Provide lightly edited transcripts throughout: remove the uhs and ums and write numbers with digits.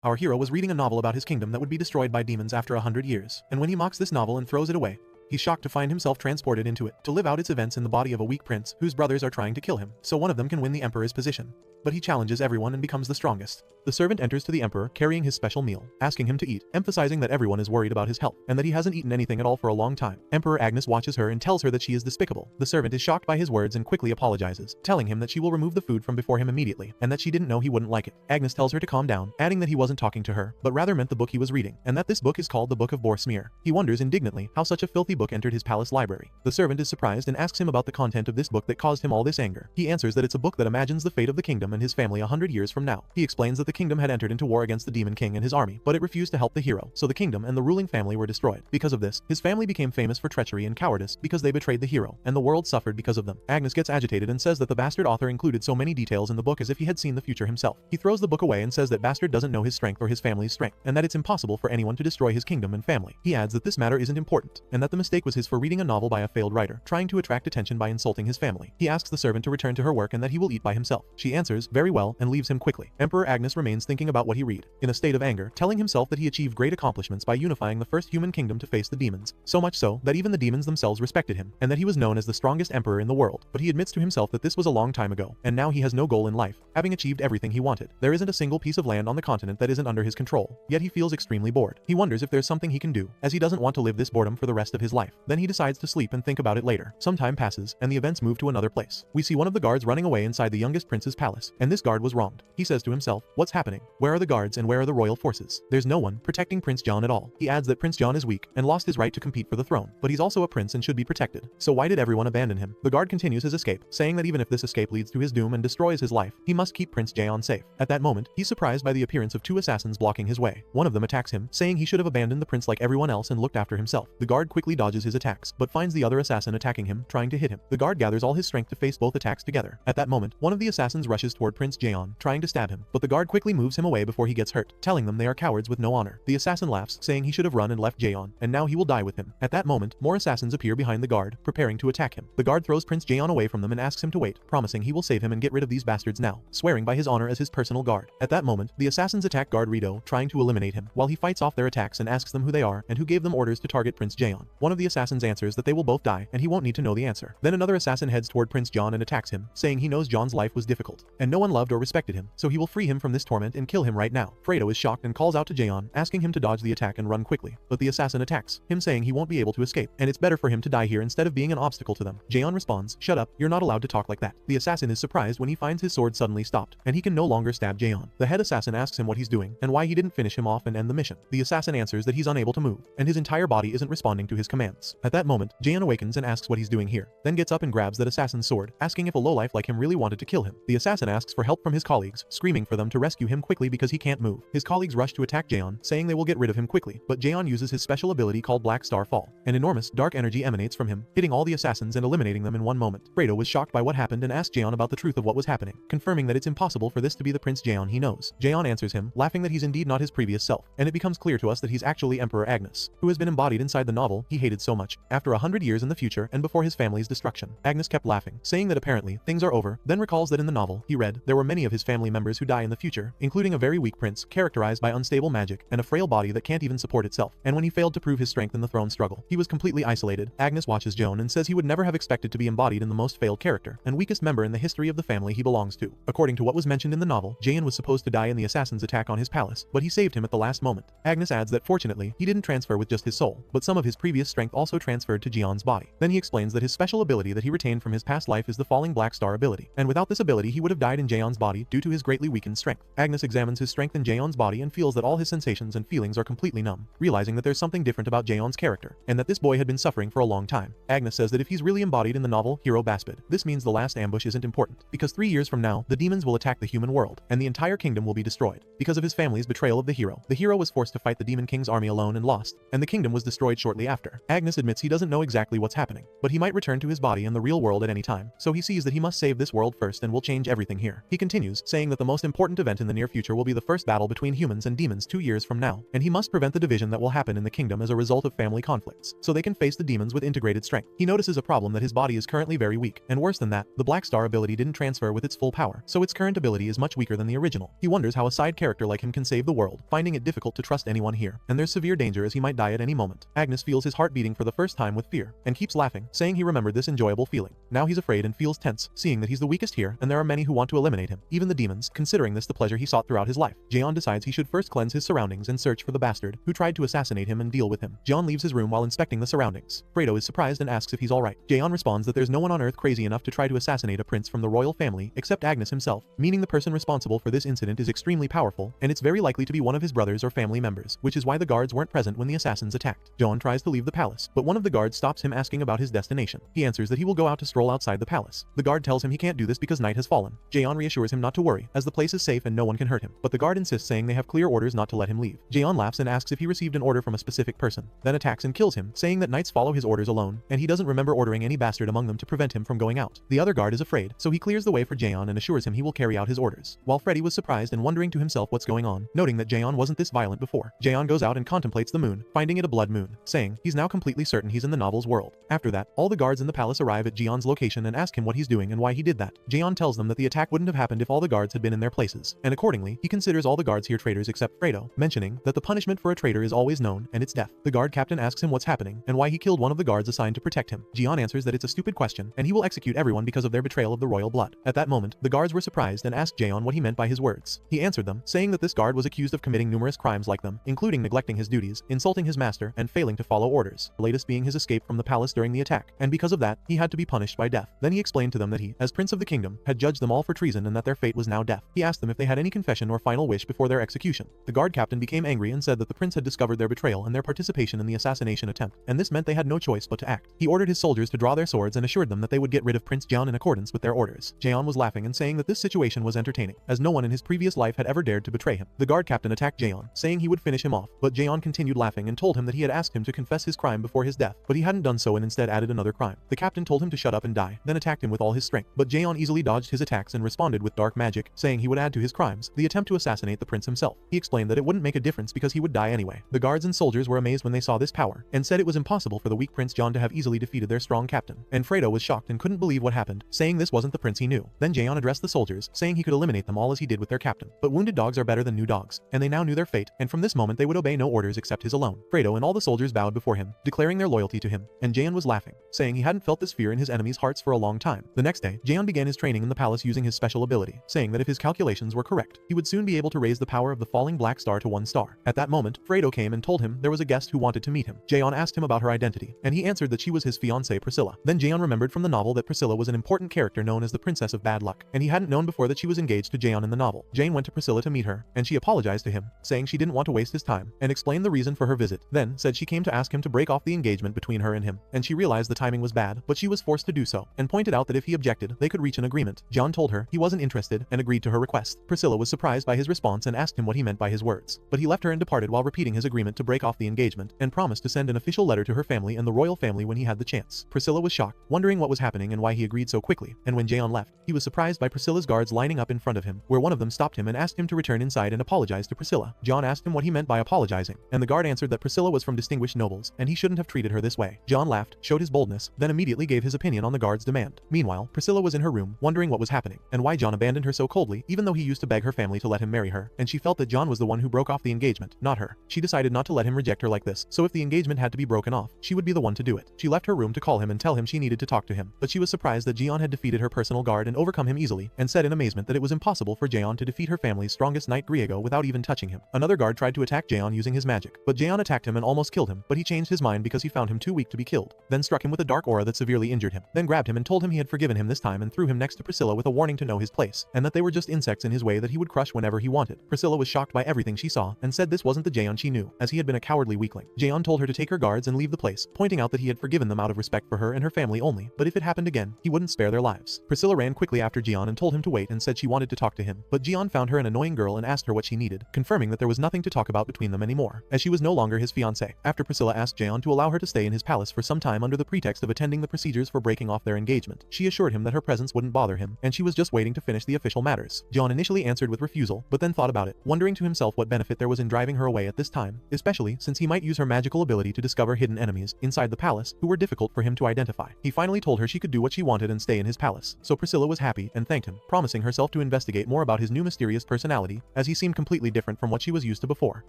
Our hero was reading a novel about his kingdom that would be destroyed by demons after 100 years, and when he mocks this novel and throws it away, he's shocked to find himself transported into it, to live out its events in the body of a weak prince whose brothers are trying to kill him, so one of them can win the emperor's position. But he challenges everyone and becomes the strongest. The servant enters to the emperor carrying his special meal, asking him to eat, emphasizing that everyone is worried about his health, and that he hasn't eaten anything at all for a long time. Emperor Agnes watches her and tells her that she is despicable. The servant is shocked by his words and quickly apologizes, telling him that she will remove the food from before him immediately, and that she didn't know he wouldn't like it. Agnes tells her to calm down, adding that he wasn't talking to her, but rather meant the book he was reading, and that this book is called the Book of Borsmeer. He wonders indignantly how such a filthy book entered his palace library. The servant is surprised and asks him about the content of this book that caused him all this anger. He answers that it's a book that imagines the fate of the kingdom and his family 100 years from now. He explains that the kingdom had entered into war against the demon king and his army, but it refused to help the hero, so the kingdom and the ruling family were destroyed. Because of this, his family became famous for treachery and cowardice because they betrayed the hero, and the world suffered because of them. Agnes gets agitated and says that the bastard author included so many details in the book as if he had seen the future himself. He throws the book away and says that bastard doesn't know his strength or his family's strength, and that it's impossible for anyone to destroy his kingdom and family. He adds that this matter isn't important, and that the mistake was his for reading a novel by a failed writer, trying to attract attention by insulting his family. He asks the servant to return to her work and that he will eat by himself. She answers, very well, and leaves him quickly. Emperor Agnes remains thinking about what he read, in a state of anger, telling himself that he achieved great accomplishments by unifying the first human kingdom to face the demons, so much so that even the demons themselves respected him, and that he was known as the strongest emperor in the world. But he admits to himself that this was a long time ago, and now he has no goal in life, having achieved everything he wanted. There isn't a single piece of land on the continent that isn't under his control, yet he feels extremely bored. He wonders if there's something he can do, as he doesn't want to live this boredom for the rest of his life. Then he decides to sleep and think about it later. Some time passes, and the events move to another place. We see one of the guards running away inside the youngest prince's palace, and this guard was wronged. He says to himself, what's happening? Where are the guards and where are the royal forces? There's no one protecting Prince John at all. He adds that Prince John is weak and lost his right to compete for the throne, but he's also a prince and should be protected. So why did everyone abandon him? The guard continues his escape, saying that even if this escape leads to his doom and destroys his life, he must keep Prince Jaeon safe. At that moment, he's surprised by the appearance of two assassins blocking his way. One of them attacks him, saying he should have abandoned the prince like everyone else and looked after himself. The guard quickly dodges his attacks, but finds the other assassin attacking him, trying to hit him. The guard gathers all his strength to face both attacks together. At that moment, one of the assassins rushes toward Prince Jaeon, trying to stab him, but the guard quickly moves him away before he gets hurt, telling them they are cowards with no honor. The assassin laughs, saying he should have run and left Jaeon, and now he will die with him. At that moment, more assassins appear behind the guard, preparing to attack him. The guard throws Prince Jaeon away from them and asks him to wait, promising he will save him and get rid of these bastards now, swearing by his honor as his personal guard. At that moment, the assassins attack guard Rito, trying to eliminate him, while he fights off their attacks and asks them who they are and who gave them orders to target Prince Jaeon. One of the assassins answers that they will both die, and he won't need to know the answer. Then another assassin heads toward Prince John and attacks him, saying he knows John's life was difficult, and no one loved or respected him, so he will free him from this torment and kill him right now. Fredo is shocked and calls out to Jaeon, asking him to dodge the attack and run quickly, but the assassin attacks him, saying he won't be able to escape, and it's better for him to die here instead of being an obstacle to them. Jaeon responds, shut up, you're not allowed to talk like that. The assassin is surprised when he finds his sword suddenly stopped, and he can no longer stab Jaeon. The head assassin asks him what he's doing, and why he didn't finish him off and end the mission. The assassin answers that he's unable to move, and his entire body isn't responding to his commands. At that moment, Jaeon awakens and asks what he's doing here, then gets up and grabs that assassin's sword, asking if a lowlife like him really wanted to kill him. The assassin asks for help from his colleagues, screaming for them to rescue him quickly because he can't move. His colleagues rush to attack Jaeon, saying they will get rid of him quickly, but Jaeon uses his special ability called Black Star Fall. An enormous, dark energy emanates from him, hitting all the assassins and eliminating them in one moment. Fredo was shocked by what happened and asked Jaeon about the truth of what was happening, confirming that it's impossible for this to be the Prince Jaeon he knows. Jaeon answers him, laughing that he's indeed not his previous self, and it becomes clear to us that he's actually Emperor Agnes, who has been embodied inside the novel he hated so much, after 100 years in the future and before his family's destruction. Agnes kept laughing, saying that apparently things are over, then recalls that in the novel he read there were many of his family members who die in the future, including a very weak prince characterized by unstable magic and a frail body that can't even support itself, and when he failed to prove his strength in the throne struggle, he was completely isolated. Agnes watches Joan and says he would never have expected to be embodied in the most failed character and weakest member in the history of the family he belongs to. According to what was mentioned in the novel, Jaeon was supposed to die in the assassin's attack on his palace, but he saved him at the last moment. Agnes adds that fortunately, he didn't transfer with just his soul, but some of his previous strength also transferred to Jaeon's body. Then he explains that his special ability that he retained from his past life is the falling black star ability, and without this ability he would have died in Jaeon's body due to his greatly weakened strength. Agnes examines his strength in Jaeon's body and feels that all his sensations and feelings are completely numb, realizing that there's something different about Jaeon's character, and that this boy had been suffering for a long time. Agnes says that if he's really embodied in the novel hero Baspid, this means the last ambush isn't important, because 3 years from now, the demons will attack the human world, and the entire kingdom will be destroyed. Because of his family's betrayal of the hero was forced to fight the demon king's army alone and lost, and the kingdom was destroyed shortly after. Agnes admits he doesn't know exactly what's happening, but he might return to his body in the real world at any time, so he sees that he must save this world first and will change everything here. He continues, saying that the most important event in the near future will be the first battle between humans and demons 2 years from now, and he must prevent the division that will happen in the kingdom as a result of family conflicts, so they can face the demons with integrated strength. He notices a problem that his body is currently very weak, and worse than that, the Black Star ability didn't transfer with its full power, so its current ability is much weaker than the original. He wonders how a side character like him can save the world, finding it difficult to trust anyone here, and there's severe danger as he might die at any moment. Agnes feels his heart beating for the first time with fear, and keeps laughing, saying he remembered this enjoyable feeling. Now he's afraid and feels tense, seeing that he's the weakest here, and there are many who want to eliminate him, even the demons, considering this the pleasure he sought throughout his life. Jaeon decides he should first cleanse his surroundings and search for the bastard who tried to assassinate him and deal with him. Jaeon leaves his room while inspecting the surroundings. Frail is surprised and asks if he's alright. Jaeon responds that there's no one on earth crazy enough to try to assassinate a prince from the royal family except Agnes himself, meaning the person responsible for this incident is extremely powerful, and it's very likely to be one of his brothers or family members, which is why the guards weren't present when the assassins attacked. Jaeon tries to leave the palace, but one of the guards stops him asking about his destination. He answers that he will go out to stroll outside the palace. The guard tells him he can't do this because night has fallen. Jaeon reassures him not to worry, as the place is safe and no one can hurt him, but the guard insists, saying they have clear orders not to let him leave. Jaeon laughs and asks if he received an order from a specific person, then attacks and kills him, saying that knights follow his orders alone, and he doesn't remember ordering any bastard among them to prevent him from going out. The other guard is afraid, so he clears the way for Jaeon and assures him he will carry out his orders, while Freddy was surprised and wondering to himself what's going on, noting that Jaeon wasn't this violent before. Jaeon goes out and contemplates the moon, finding it a blood moon, saying he's now completely certain he's in the novel's world. After that, all the guards in the palace arrive at Jaeon's location and ask him what he's doing and why he did that. Jaeon tells them that the attack wouldn't have happened if all the guards had been in their places, and accordingly, he considers all the guards here traitors except Fredo, mentioning that the punishment for a traitor is always known, and it's death. The guard captain asks him what's happening and why he killed one of the guards assigned to protect him. Jaeon answers that it's a stupid question, and he will execute everyone because of their betrayal of the royal blood. At that moment, the guards were surprised and asked Jaeon what he meant by his words. He answered them, saying that this guard was accused of committing numerous crimes like them, including neglecting his duties, insulting his master, and failing to follow orders, the latest being his escape from the palace during the attack, and because of that, he had to be punished by death. Then he explained to them that he, as prince of the kingdom, had judged them all for treason and that their fate was now death. He asked them if they had any confession or final wish before their execution. The guard captain became angry and said that the prince had discovered their betrayal and their participation in the assassination attempt, and this meant they had no choice but to act. He ordered his soldiers to draw their swords and assured them that they would get rid of Prince Jaeon in accordance with their orders. Jaeon was laughing and saying that this situation was entertaining, as no one in his previous life had ever dared to betray him. The guard captain attacked Jaeon, saying he would finish him off, but Jaeon continued laughing and told him that he had asked him to confess his crime before his death, but he hadn't done so and instead added another crime. The captain told him to shut up and die, then attacked him with all his strength, but Jaeon easily dodged his attacks and responded with dark magic, saying he would add to his crimes the attempt to assassinate the prince himself. He explained that it wouldn't make a difference because he would die anyway. The guards and soldiers were amazed when they saw this power, and said it was impossible for the weak Prince Jaeon to have easily defeated their strong captain, and Fredo was shocked and couldn't believe what happened, saying this wasn't the prince he knew. Then Jaeon addressed the soldiers, saying he could eliminate them all as he did with their captain, but wounded dogs are better than new dogs, and they now knew their fate, and from this moment they would obey no orders except his alone. Fredo and all the soldiers bowed before him, declaring their loyalty to him, and Jaeon was laughing, saying he hadn't felt this fear in his enemies' hearts for a long time. The next day, Jaeon began his training in the palace using his special ability, saying that if his calculations were correct, he would soon be able to raise the power of the falling black star to 1 star. At that moment, Fredo came and told him there was a guest who wanted to meet him. Jaeon asked him about her identity, and he answered that she was his fiancée Priscilla. Then Jaeon remembered from the novel that Priscilla was an important character known as the Princess of Bad Luck, and he hadn't known before that she was engaged to Jaeon in the novel. Jaeon went to Priscilla to meet her, and she apologized to him, saying she didn't want to waste his time, and explained the reason for her visit. Then said she came to ask him to break off the engagement between her and him, and she realized the timing was bad, but she was forced to do so, and pointed out that if he objected, they could reach an agreement. Jaeon told her he wasn't interested and agreed to her request. Priscilla was surprised by his response and asked him what he meant by his words, but he left her and departed while repeating his agreement to break off the engagement, and promised to send an official letter to her family and the royal family when he had the chance. Priscilla was shocked, wondering what was happening and why he agreed so quickly, and when Jaeon left, he was surprised by Priscilla's guards lining up in front of him, where one of them stopped him and asked him to return inside and apologize to Priscilla. Jaeon asked him what he meant by apologizing, and the guard answered that Priscilla was from distinguished nobles, and he shouldn't have treated her this way. Jaeon laughed, showed his boldness, then immediately gave his opinion on the guard's demand. Meanwhile, Priscilla was in her room, wondering what was happening, and why Jaeon abandoned her so coldly, even though he used to beg her family to let him marry her, and she felt that Jaeon was the one who broke off the engagement, not her. She decided not to let him reject her like this, so if the engagement had to be broken off, she would be the one to do it. She left her room to call him and tell him she needed to talk to him, but she was surprised that Jaeon had defeated her personal guard and overcome him easily, and said in amazement that it was impossible for Jaeon to defeat her family's strongest knight Griego without even touching him. Another guard tried to attack Jaeon using his magic, but Jaeon attacked him and almost killed him, but he changed his mind because he found him too weak to be killed, then struck him with a dark aura that severely injured him, then grabbed him and told him he had forgiven him this time and threw him next to Priscilla with a warning to know his place, and that they were just insects in his way that he would crush whenever he wanted. Priscilla was shocked by everything she saw, and said this wasn't the Jaeon she knew, as he had been a cowardly weakling. Jaeon told her to take her guards and leave the place, pointing out that he had forgiven them out of respect for her and her family only, but if it happened again, he wouldn't spare their lives. Priscilla ran quickly after Jaeon and told him to wait and said she wanted to talk to him, but Jaeon found her an annoying girl and asked her what she needed, confirming that there was nothing to talk about between them anymore, as she was no longer his fiancée. After Priscilla asked Jaeon Jaeon to allow her to stay in his palace for some time under the pretext of attending the procedures for breaking off their engagement. She assured him that her presence wouldn't bother him, and she was just waiting to finish the official matters. Jaeon initially answered with refusal, but then thought about it, wondering to himself what benefit there was in driving her away at this time, especially since he might use her magical ability to discover hidden enemies inside the palace who were difficult for him to identify. He finally told her she could do what she wanted and stay in his palace, so Priscilla was happy and thanked him, promising herself to investigate more about his new mysterious personality, as he seemed completely different from what she was used to before.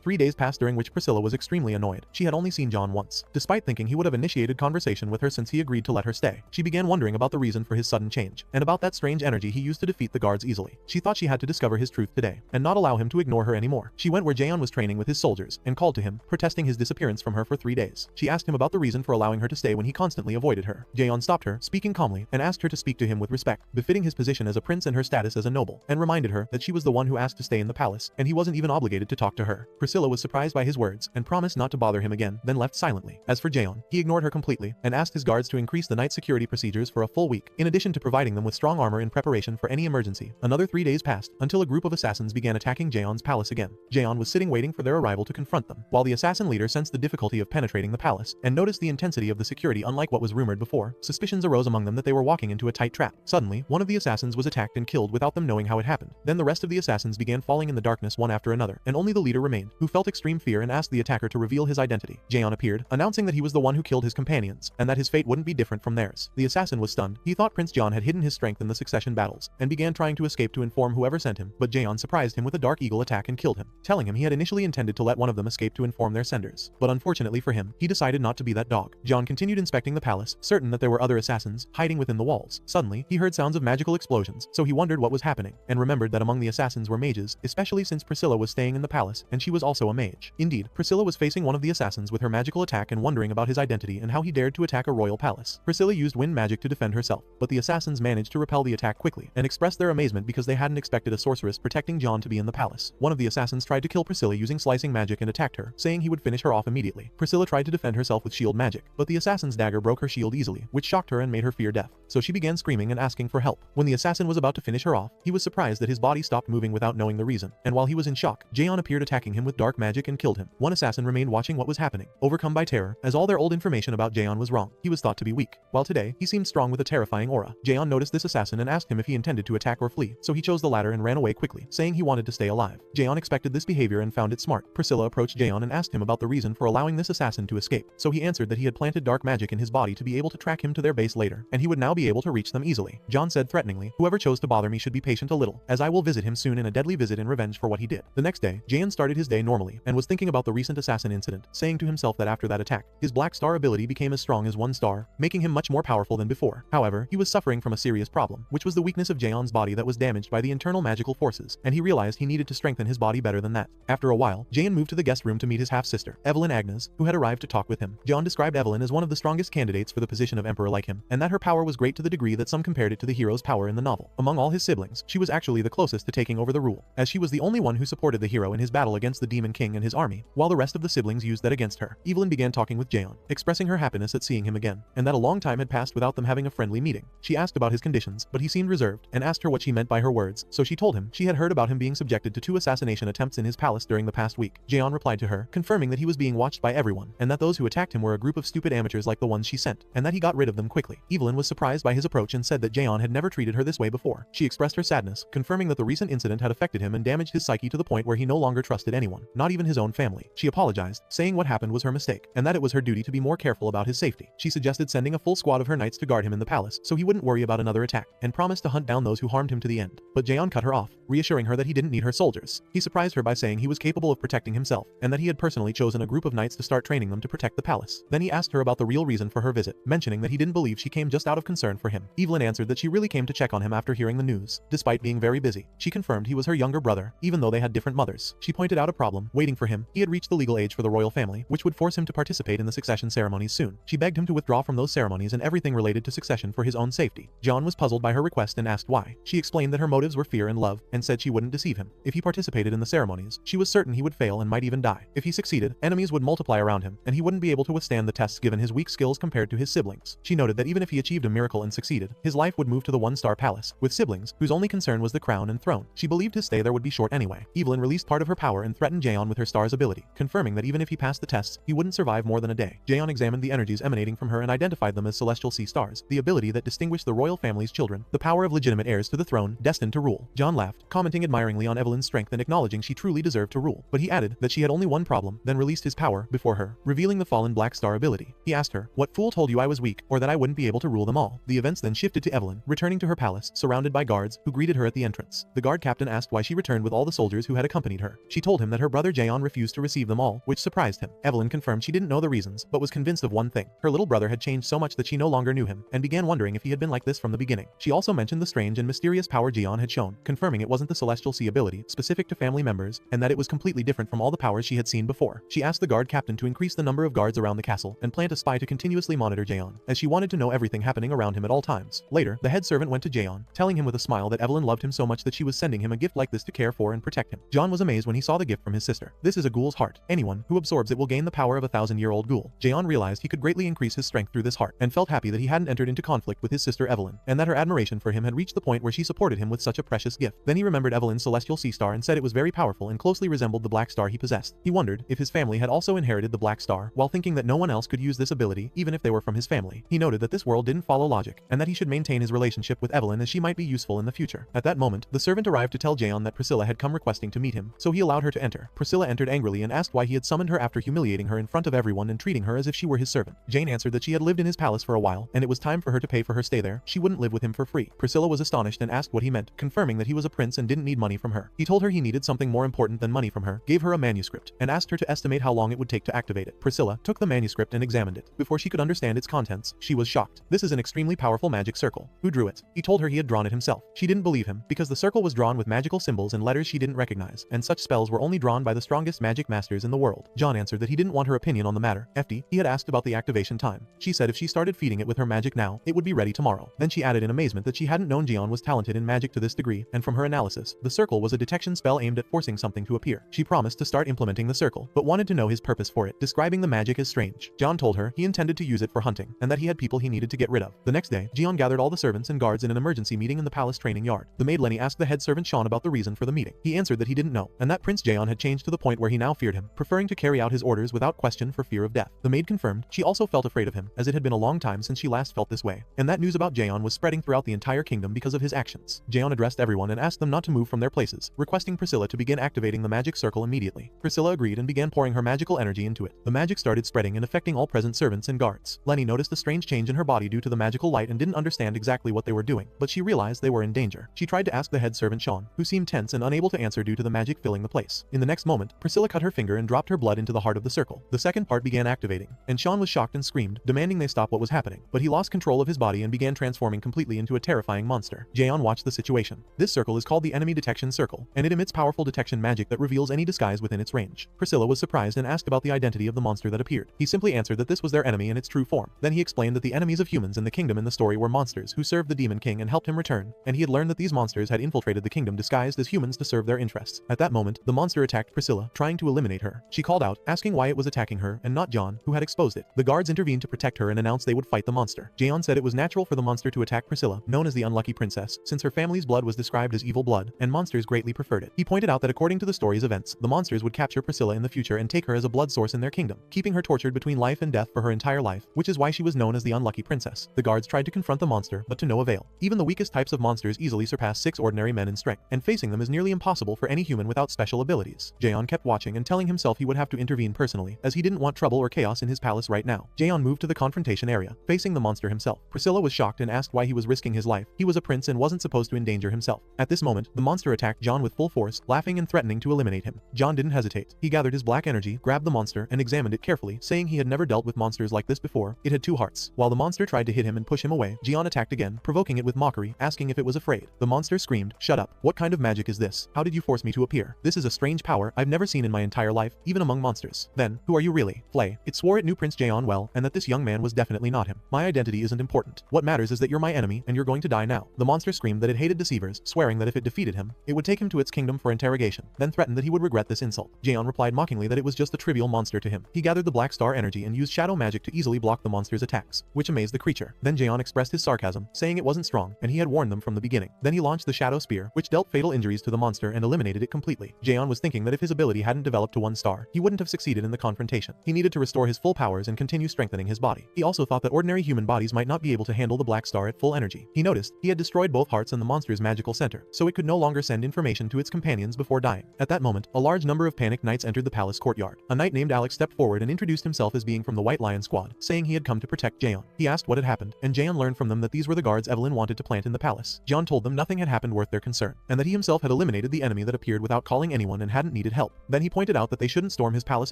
3 days passed during which Priscilla was extremely annoyed. She had only seen Jaeon once. Despite thinking he would have initiated conversation with her since he agreed to let her stay, she began wondering about the reason for his sudden change, and about that strange energy he used to defeat the guards easily. She thought she had to discover his truth today, and not allow him to ignore her anymore. She went where Jaeon was training with his soldiers, and called to him, protesting his disappearance from her for 3 days. She asked him about the reason for allowing her to stay when he constantly avoided her. Jaeon stopped her, speaking calmly, and asked her to speak to him with respect, befitting his position as a prince and her status as a noble, and reminded her that she was the one who asked to stay in the palace, and he wasn't even obligated to talk to her. Priscilla was surprised by his words, and promised not to bother him again, then left silently. As for Jaeon, he ignored her completely, and asked his guards to increase the night security procedures for a full week, in addition to providing them with strong armor in preparation for any emergency. Another 3 days passed, until a group of assassins began attacking Jaeon's palace again. Jaeon was sitting waiting for their arrival to confront them, while the assassin leader sensed the difficulty of penetrating the palace, and noticed the intensity of the security unlike what was rumored before. Suspicions arose among them that they were walking into a tight trap. Suddenly, one of the assassins was attacked and killed without them knowing how it happened. Then the rest of the assassins began falling in the darkness one after another, and only the leader remained, who felt extreme fear and asked the attacker to reveal his identity. Jaeon appeared, announcing that he was the one who killed his companions, and that his fate wouldn't be different from theirs. The assassin was stunned. He thought Prince Jaeon had hidden his strength in the succession battles, and began trying to escape to inform whoever sent him, but Jaeon surprised him with a dark eagle attack and killed him, telling him he had initially intended to let one of them escape to inform their senders. But unfortunately for him, he decided not to be that dog. Jaeon continued inspecting the palace, certain that there were other assassins hiding within the walls. Suddenly, he heard sounds of magical explosions, so he wondered what was happening, and remembered that among the assassins were mages, especially since Priscilla was staying in the palace, and she was also a mage. Indeed, Priscilla was facing one of the assassins with her magical attack and wondering about his identity and how he dared to attack a royal palace. Priscilla used wind magic to defend herself, but the assassins managed to repel the attack quickly, and expressed their amazement because they hadn't expected a sorceress protecting Jaeon to be in the palace. One of the assassins tried to kill Priscilla using slicing magic and attacked her, saying he would finish her off immediately. Priscilla tried to defend herself with shield magic, but the assassin's dagger broke her shield easily, which shocked her and made her fear death. So she began screaming and asking for help. When the assassin was about to finish her off, he was surprised that his body stopped moving without knowing the reason, and while he was in shock, Jaeon appeared attacking him with dark magic and killed him. One assassin remained watching what was happening, overcome by terror, as all their old information about Jaeon was wrong. He was thought to be weak, while today, he seemed strong with a terrifying aura. Jaeon noticed this assassin and asked him if he intended to attack or flee, so he chose the latter and ran away quickly, saying he wanted to stay alive. Jaeon expected this behavior and found it smart. Priscilla approached Jaeon and asked him about the reason for allowing this assassin to escape, so he answered that he had planted dark magic in his body to be able to track him to their base later, and he would now be able to reach them easily. Jaeon said threateningly, "Whoever chose to bother me should be patient a little, as I will visit him soon in a deadly visit in revenge for what he did." The next day, Jaeon started his day normally, and was thinking about the recent assassin incident, saying to himself that after that attack, his black star ability became as strong as 1 star, making him much more powerful than before. However, he was suffering from a serious problem, which was the weakness of Jaeon's body that was damaged by the internal magical forces, and he realized he needed to strengthen his body better than that. After a while, Jaeon moved to the guest room to meet his half-sister, Evelyn Agnes, who had arrived to talk with him. Jaeon described Evelyn as one of the strongest candidates for the position of emperor like him, and that her power was great to the degree that some compared it to the hero's power in the novel. Among all his siblings, she was actually the closest to taking over the rule, as she was the only one who supported the hero in his battle against the Demon King and his army, while the rest of the siblings used that against her. Evelyn began talking with Jaeon, expressing her happiness at seeing him again, and that a long time had passed without them having a friendly meeting. She asked about his conditions, but he seemed reserved, and asked her what she meant by her words, so she told him she had heard about him being subjected to 2 assassination attempts in his palace during the past week. Jaeon replied to her, confirming that he was being watched by everyone, and that those who attacked him were a group of stupid amateurs like the ones she sent, and that he got rid of them quickly. Evelyn was surprised by his approach and said that Jaeon had never treated her this way before. She expressed her sadness, confirming that the recent incident had affected him and damaged his psyche to the point where he no longer trusted anyone, not even his own family. She apologized, saying what happened was her mistake, and that it was her duty to be more careful about his safety. She suggested sending a full squad of her knights to guard him in the palace, so he wouldn't worry about another attack, and promised to hunt down those who harmed him to the end. But Jaeon cut her off, reassuring her that he didn't need her soldiers. He surprised her by saying he was capable of protecting himself, and that he had personally chosen a group of knights to start training them to protect the palace. Then he asked her about the real reason for her visit, mentioning that he didn't believe she came just out of concern for him. Evelyn answered that she really came to check on him after hearing the news, despite being very busy. She confirmed he was her younger brother, even though they had different mothers. She pointed out a problem waiting for him. He had reached the legal age for the royal family, which would force him to participate in the succession ceremonies soon. She begged him to withdraw from those ceremonies and everything related to succession for his own safety. Jaeon was puzzled by her request and asked why. She explained that her motives were fear and love, and said she wouldn't deceive him. If he participated in the ceremonies, she was certain he would fail and might even die. If he succeeded, enemies would multiply around him, and he wouldn't be able to withstand the tests given his weak skills compared to his siblings. She noted that even if he achieved a miracle and succeeded, his life would move to the 1-star palace, with siblings whose only concern was the crown and throne. She believed his stay there would be short anyway. Evelyn released part of her power and threatened Jaeon with her star's ability, confirming that even if he passed the tests, he wouldn't survive survive more than a day. Jaeon examined the energies emanating from her and identified them as celestial sea stars, the ability that distinguished the royal family's children, the power of legitimate heirs to the throne, destined to rule. John laughed, commenting admiringly on Evelyn's strength and acknowledging she truly deserved to rule. But he added that she had only one problem, then released his power before her, revealing the fallen black star ability. He asked her, "What fool told you I was weak, or that I wouldn't be able to rule them all?" The events then shifted to Evelyn, returning to her palace, surrounded by guards, who greeted her at the entrance. The guard captain asked why she returned with all the soldiers who had accompanied her. She told him that her brother Jaeon refused to receive them all, which surprised him. Evelyn confirmed she didn't know the reasons, but was convinced of one thing. Her little brother had changed so much that she no longer knew him, and began wondering if he had been like this from the beginning. She also mentioned the strange and mysterious power Jaeon had shown, confirming it wasn't the celestial sea ability, specific to family members, and that it was completely different from all the powers she had seen before. She asked the guard captain to increase the number of guards around the castle, and plant a spy to continuously monitor Jaeon, as she wanted to know everything happening around him at all times. Later, the head servant went to Jaeon, telling him with a smile that Evelyn loved him so much that she was sending him a gift like this to care for and protect him. John was amazed when he saw the gift from his sister. This is a ghoul's heart. Anyone who absorbs it will gain the power of a 1,000-year-old ghoul. Jaeon realized he could greatly increase his strength through this heart, and felt happy that he hadn't entered into conflict with his sister Evelyn, and that her admiration for him had reached the point where she supported him with such a precious gift. Then he remembered Evelyn's celestial sea star and said it was very powerful and closely resembled the black star he possessed. He wondered if his family had also inherited the black star, while thinking that no one else could use this ability, even if they were from his family. He noted that this world didn't follow logic, and that he should maintain his relationship with Evelyn as she might be useful in the future. At that moment, the servant arrived to tell Jaeon that Priscilla had come requesting to meet him, so he allowed her to enter. Priscilla entered angrily and asked why he had summoned her after humiliating her in front of everyone and treating her as if she were his servant. Jane answered that she had lived in his palace for a while, and it was time for her to pay for her stay there. She wouldn't live with him for free. Priscilla was astonished and asked what he meant, confirming that he was a prince and didn't need money from her. He told her he needed something more important than money from her, gave her a manuscript, and asked her to estimate how long it would take to activate it. Priscilla took the manuscript and examined it. Before she could understand its contents, she was shocked. This is an extremely powerful magic circle. Who drew it? He told her he had drawn it himself. She didn't believe him, because the circle was drawn with magical symbols and letters she didn't recognize, and such spells were only drawn by the strongest magic masters in the world. John answered that he didn't want her opinion on the matter. He had asked about the activation time. She said if she started feeding it with her magic now, it would be ready tomorrow. Then she added in amazement that she hadn't known Jaeon was talented in magic to this degree, and from her analysis, the circle was a detection spell aimed at forcing something to appear. She promised to start implementing the circle, but wanted to know his purpose for it, describing the magic as strange. John told her he intended to use it for hunting, and that he had people he needed to get rid of. The next day, Jaeon gathered all the servants and guards in an emergency meeting in the palace training yard. The maid Lenny asked the head servant Sean about the reason for the meeting. He answered that he didn't know, and that Prince Jaeon had changed to the point where he now feared him, preferring to carry out his orders without question for fear of death. The maid confirmed she also felt afraid of him, as it had been a long time since she last felt this way, and that news about Jaeon was spreading throughout the entire kingdom because of his actions. Jaeon addressed everyone and asked them not to move from their places, requesting Priscilla to begin activating the magic circle immediately. Priscilla agreed and began pouring her magical energy into it. The magic started spreading and affecting all present servants and guards. Lenny noticed a strange change in her body due to the magical light and didn't understand exactly what they were doing, but she realized they were in danger. She tried to ask the head servant Sean, who seemed tense and unable to answer due to the magic filling the place. In the next moment, Priscilla cut her finger and dropped her blood into the heart of the circle. The second part began activating, and Sean was shocked and screamed, demanding they stop what was happening. But he lost control of his body and began transforming completely into a terrifying monster. Jaeon watched the situation. This circle is called the enemy detection circle, and it emits powerful detection magic that reveals any disguise within its range. Priscilla was surprised and asked about the identity of the monster that appeared. He simply answered that this was their enemy in its true form. Then he explained that the enemies of humans in the kingdom in the story were monsters who served the demon king and helped him return, and he had learned that these monsters had infiltrated the kingdom disguised as humans to serve their interests. At that moment, the monster attacked Priscilla, trying to eliminate her. She called out, asking why it was attacking her and not John, who had exposed it. The guards intervened to protect her and announced they would fight the monster. Jaeon said it was natural for the monster to attack Priscilla, known as the unlucky princess, since her family's blood was described as evil blood, and monsters greatly preferred it. He pointed out that according to the story's events, the monsters would capture Priscilla in the future and take her as a blood source in their kingdom, keeping her tortured between life and death for her entire life, which is why she was known as the unlucky princess. The guards tried to confront the monster, but to no avail. Even the weakest types of monsters easily surpass 6 ordinary men in strength, and facing them is nearly impossible for any human without special abilities. Jaeon kept watching and telling himself he would have to intervene personally, as he didn't want trouble or chaos in his palace right now. Jaeon moved to the confrontation area, facing the monster himself. Priscilla was shocked and asked why he was risking his life. He was a prince and wasn't supposed to endanger himself. At this moment, the monster attacked John with full force, laughing and threatening to eliminate him. John didn't hesitate. He gathered his black energy, grabbed the monster, and examined it carefully, saying he had never dealt with monsters like this before. It had 2 hearts. While the monster tried to hit him and push him away, Jaeon attacked again, provoking it with mockery, asking if it was afraid. The monster screamed, "Shut up. What kind of magic is this? How did you force me to appear? This is a strange power I've never seen in my entire life, even among monsters." Then, "Who are you really?" Flay. It swore it knew Prince Jaeon well, and that this young man was definitely not him. "My identity isn't important. What matters is that you're my enemy, and you're going to die now." The monster screamed that it hated deceivers, swearing that if it defeated him, it would take him to its kingdom for interrogation, then threatened that he would regret this insult. Jaeon replied mockingly that it was just a trivial monster to him. He gathered the black star energy and used shadow magic to easily block the monster's attacks, which amazed the creature. Then Jaeon expressed his sarcasm, saying it wasn't strong, and he had warned them from the beginning. Then he launched the shadow spear, which dealt fatal injuries to the monster and eliminated it completely. Jaeon was thinking that if his ability hadn't developed to 1 star, he wouldn't have succeeded in the confrontation. He needed to restore his full powers and continue strengthening his body. He also thought that ordinary human bodies might not be able to handle the Black Star at full energy. He noticed he had destroyed both hearts and the monster's magical center, so it could no longer send information to its companions before dying. At that moment, a large number of panicked knights entered the palace courtyard. A knight named Alex stepped forward and introduced himself as being from the White Lion squad, saying he had come to protect Jaeon. He asked what had happened, and Jaeon learned from them that these were the guards Evelyn wanted to plant in the palace. Jaeon told them nothing had happened worth their concern, and that he himself had eliminated the enemy that appeared without calling anyone and hadn't needed help. Then he pointed out that they shouldn't storm his palace